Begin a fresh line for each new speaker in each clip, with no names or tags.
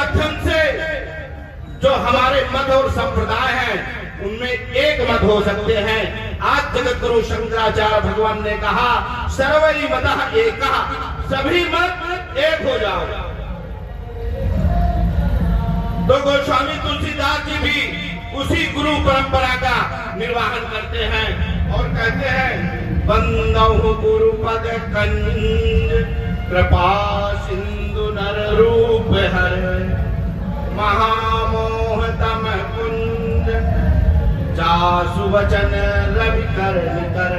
माध्यम से जो हमारे मत और संप्रदाय हैं उनमें एक मत हो सकते हैं। आज जगत गुरु शंकराचार्य भगवान ने कहा सर्वै मतः एकः, सभी मत एक हो जाओ। तो गोस्वामी तुलसीदास जी भी उसी गुरु परंपरा का निर्वाहन करते हैं और कहते हैं बंदौ गुरु पद कंज, कृपा सिंधु नर रूप हर, महामोह तम कुंज, जासु वचन रवि कर निकर।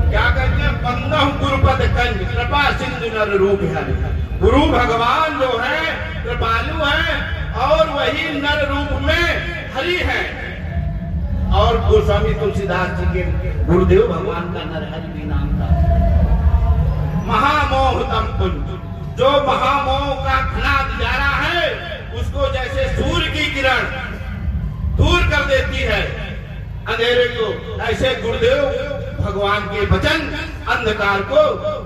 क्या कहते हैं? बंदौ गुरु पद कंज, कृपा सिंधु नर रूप हर। गुरु भगवान जो है कृपालु है और वही नर रूप में हरि है। और गोस्वामी तुलसीदास जी के गुरुदेव भगवान का नरहरि भी नाम था। महामोह तम कुंज, जो महामोह का घना दियारा है उसको जैसे सूर्य की किरण दूर कर देती है अंधेरे को, ऐसे गुरुदेव भगवान के वचन अंधकार को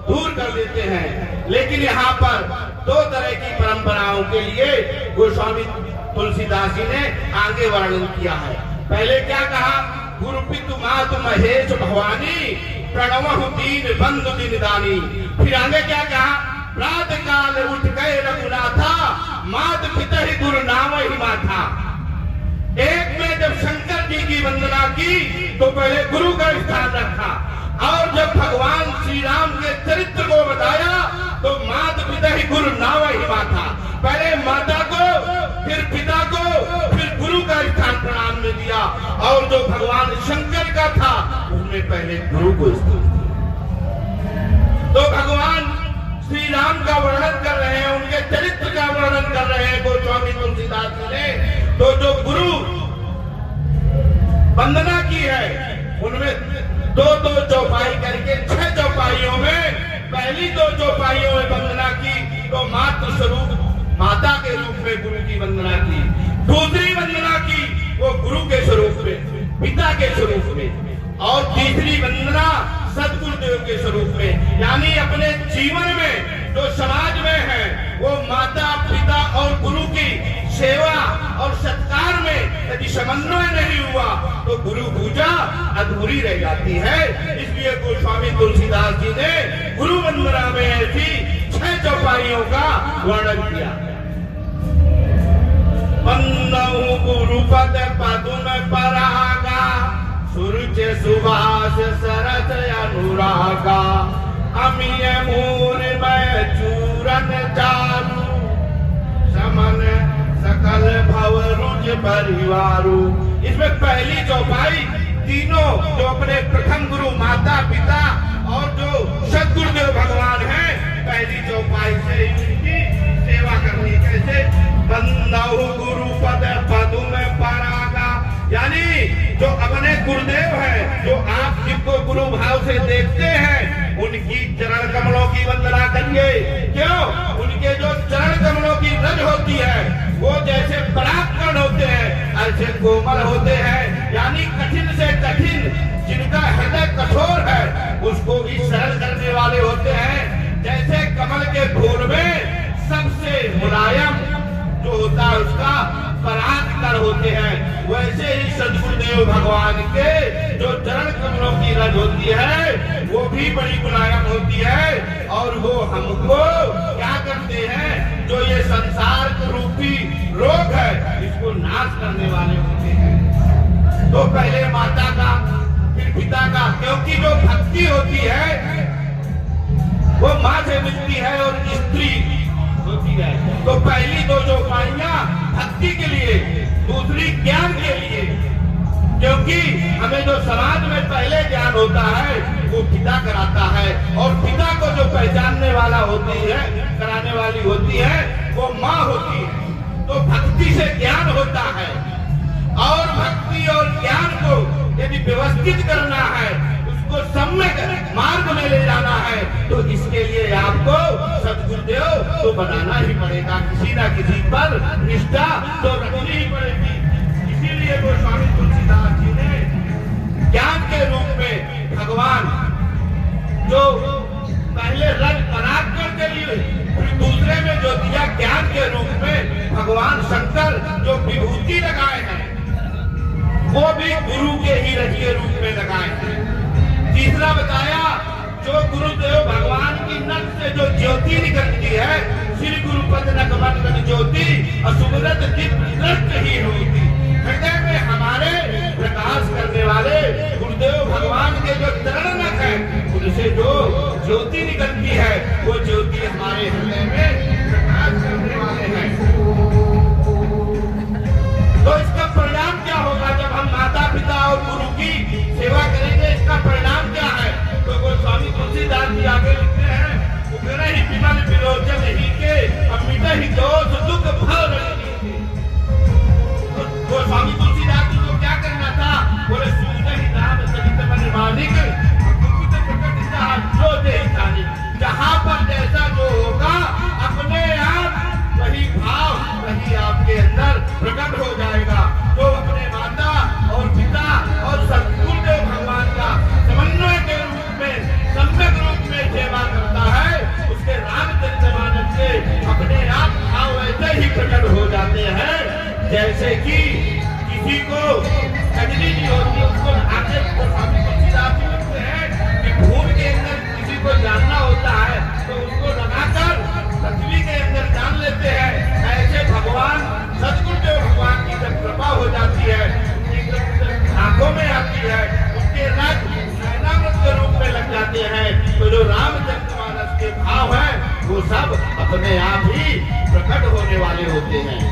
दूर कर देते हैं। लेकिन यहाँ पर दो तरह की परंपराओं के लिए गोस्वामी तुलसीदास जी ने आगे वर्णन किया है। पहले क्या कहा? गुरु पितु मातु महेश भवानी, प्रणवहु दीन बंधु दिन दानी। फिर आगे क्या कहा? प्रातः काल उठ गए रघुनाथा, मात पिता ही गुरु नाम ही माथा। एक में जब शंकर जी की वंदना की तो पहले गुरु का स्थान रखा, और जब भगवान श्री राम के चरित्र को बताया तो मात पिता ही गुरु नाम ही माथा। पहले माता को, फिर पिता को, फिर गुरु का स्थान प्रणाम में दिया, और जो भगवान शंकर का था उसमें पहले गुरु को स्थान दिया। तो भगवान श्री राम का वर्णन कर रहे हैं, उनके चरित्र का वर्णन कर रहे हैं गोस्वामी तुलसीदास जी ने। तो जो गुरु वंदना की है उनमें दो दो चौपाई करके 6 चौपाइयों में पहली 2 चौपाइयों में वंदना की तो मातृ स्वरूप माता के रूप में गुरु की वंदना की। दूसरी वंदना की वो गुरु के स्वरूप में, पिता के स्वरूप में, और तीसरी वंदना सदगुरुदेव के स्वरूप में। यानी अपने जीवन में जो समाज में है वो माता पिता और गुरु की सेवा और सत्कार में यदि समन्वय नहीं हुआ तो गुरु पूजा अधूरी रह जाती है। इसलिए गोस्वामी तुलसीदास जी ने गुरु वंदना में ऐसी 6 चौपाइयों का वर्णन किया। बंदौ गुरु पद पदुम परागा, सूरज सुभाष सरस अनुरागा, अमीय मूर में चूरन चारु, समन सकल भव रुज परिवारु। इसमें पहली चौपाई तीनों जो अपने प्रथम गुरु माता पिता और जो सदगुरुदेव भगवान हैं, पहली चौपाई से इनकी सेवा करनी। कैसे? बंदौ गुरु पद पदुम परागा, यानी जो अपने गुरुदेव हैं, जो आप जिनको गुरु भाव से देखते हैं, उनकी चरण कमलों की वंदना करिए। क्यों? उनके जो चरण कमलों की रज होती है वो जैसे पराक्रम होते हैं ऐसे कोमल होते हैं। यानी कठिन से कठिन, जिनका हृदय कठोर है उसको भी सरल करने वाले होते हैं। जैसे कमल के फूल में सबसे मुलायम जो होता है उसका पराग होते हैं, वैसे ही सदगुरुदेव भगवान के जो चरण कमलों की रज होती है वो भी बड़ी मुलायम होती है। और वो हमको क्या करते हैं? जो ये संसार रूपी रोग है इसको नाश करने वाले होते हैं। तो पहले माता का, फिर पिता का, क्योंकि जो भक्ति होती है वो माँ से मिलती है और स्त्री होती है। तो पहली 2 चौपाइयां भक्ति के लिए, दूसरी ज्ञान के लिए, क्योंकि हमें जो समाज में पहले ज्ञान होता है वो पिता कराता है, और पिता को जो पहचानने वाला होती है, कराने वाली होती है, वो माँ होती है। तो भक्ति से ज्ञान होता है, और भक्ति और ज्ञान को यदि व्यवस्थित करना है, उसको सम्यक मार्ग में ले जाना है, तो इसके लिए आपको सदगुरुदेव तो बनाना ही पड़ेगा। किसी ना किसी पर निष्ठा तो रखनी ही पड़ेगी। इसीलिए गोस्वामी तुलसीदास जी ने ज्ञान के रूप में भगवान जो पहले रज पराक्रम के लिए, फिर दूसरे में जो दिया ज्ञान के रूप में भगवान भगवान शंकर जो विभूति लगाए हैं वो भी गुरु के ही रचिए रूप में लगाए हैं। तीसरा बताया जो गुरुदेव भगवान की नख से जो ज्योति निकलती है, श्री गुरुपद नखमंडल ज्योति असुमरत दृष्ट ही होती, हृदय में हमारे प्रकाश करने वाले गुरुदेव भगवान के जो चरण नख है उनसे जो ज्योति निकलती है वो ज्योति हमारे हृदय में प्रकाश करने वाले हैं। तो इसका परिणाम क्या होगा जब हम माता पिता और गुरु की सेवा करेंगे? इसका परिणाम क्या है? तो गोस्वामी तुलसीदास जी आगे लिखते हैं, उग्र ही विमल विलोचन ही के अमित ही दोष दुख भर। तो गोस्वामी तुलसीदास जी को क्या करना था? बोले सुन ही नाम सहित मन मानिक मुकुट प्रकट जो दे जानी। जहां पर जैसा जो होगा अपने आप वही भाव वही आपके अंदर प्रकट हो जाएगा। जो अपने माता और पिता और सद्गुरुदेव भगवान का समन्वय के रूप में सम्यक रूप में सेवा करता है, उसके रामचरितमानस से अपने आप भाव वैसे ही प्रकट हो जाते हैं जैसे कि किसी को कजली नहीं होती। उसको आगे स्वामी तुलसीदास जी लिखते हैं कि भूमि के अंदर किसी को जानना होता है तो उसको लगाकर पृथ्वी के अंदर जान लेते हैं। ऐसे भगवान सद्गुरुदेव भगवान की जब कृपा हो जाती है, उनकी आंखों में आती है, उनके रथ नैनामृत के रूप में लग जाते हैं, तो जो रामचरितमानस के भाव है वो सब अपने आप ही प्रकट होने वाले होते हैं।